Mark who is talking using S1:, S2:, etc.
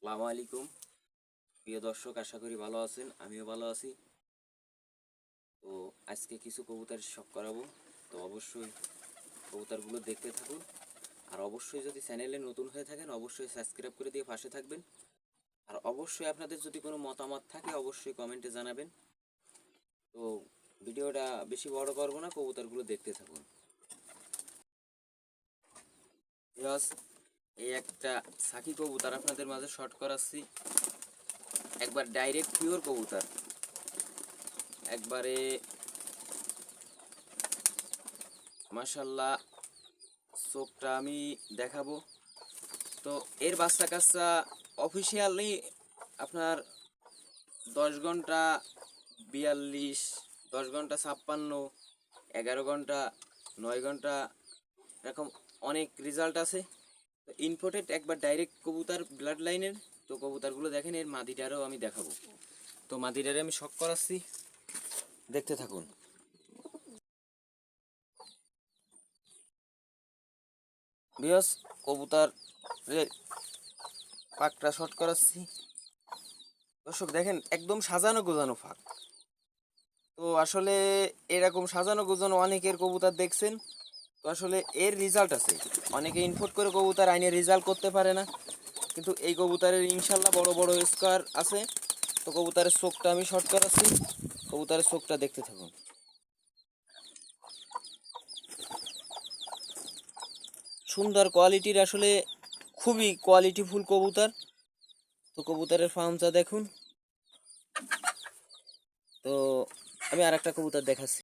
S1: আসসালামু আলাইকুম প্রিয় দর্শক, আশা করি ভালো আছেন। আমিও ভালো আছি। তো আজকে কিছু কবুতর শখ করাবো। তো অবশ্যই কবুতরগুলো দেখতে থাকুন। আর অবশ্যই যদি চ্যানেলে নতুন হয়ে থাকেন অবশ্যই সাবস্ক্রাইব করে দিয়ে পাশে থাকবেন। আর অবশ্যই আপনাদের যদি কোনো মতামত থাকে অবশ্যই কমেন্টে জানাবেন। তো ভিডিওটা বেশি বড় করবো না, কবুতরগুলো দেখতে থাকুন। ভিউয়ার্স, এই একটা সাকি কবুতর আপনাদের মাঝে শর্ট করাচ্ছি। একবার ডাইরেক্ট পিওর কবুতর, একবারে মাশাল্লাহ। চোখটা আমি দেখাবো। তো এর বাচ্চা কাচ্চা অফিসিয়ালি আপনার 10 ঘন্টা 42, 10 ঘন্টা 56, 11 ঘন্টা, 9 ঘন্টা, এরকম অনেক রেজাল্ট আছে। তো ইনপোর্টেড একবার ডাইরেক্ট কবুতর ব্লাড লাইনের। তো কবুতরগুলো দেখেন, এর মাদিটারও আমি দেখাবো। তো মাদিটারে আমি শখ করাচ্ছি, দেখতে থাকুন। বিয়স কবুতর পাকটা শর্ট করাচ্ছি। দর্শক দেখেন, একদম সাজানো গোজানো ফাঁক। তো আসলে এরকম সাজানো গোজানো অনেকের কবুতর দেখছেন। তো আসলে এর রেজাল্ট আছে। অনেকে ইনপুট করে কবুতর আইনে রেজাল্ট করতে পারে না, কিন্তু এই কবুতরের ইনশাল্লাহ বড় বড় স্কোয়ার আছে। তো কবুতরের চোখটা আমি শর্ট করাচ্ছি, কবুতরের চোখটা দেখতে থাকুন। সুন্দর কোয়ালিটির, আসলে খুবই কোয়ালিটিফুল কবুতর। তো কবুতরের ফার্মটা দেখুন। তো আমি আর একটা কবুতর দেখাচ্ছি।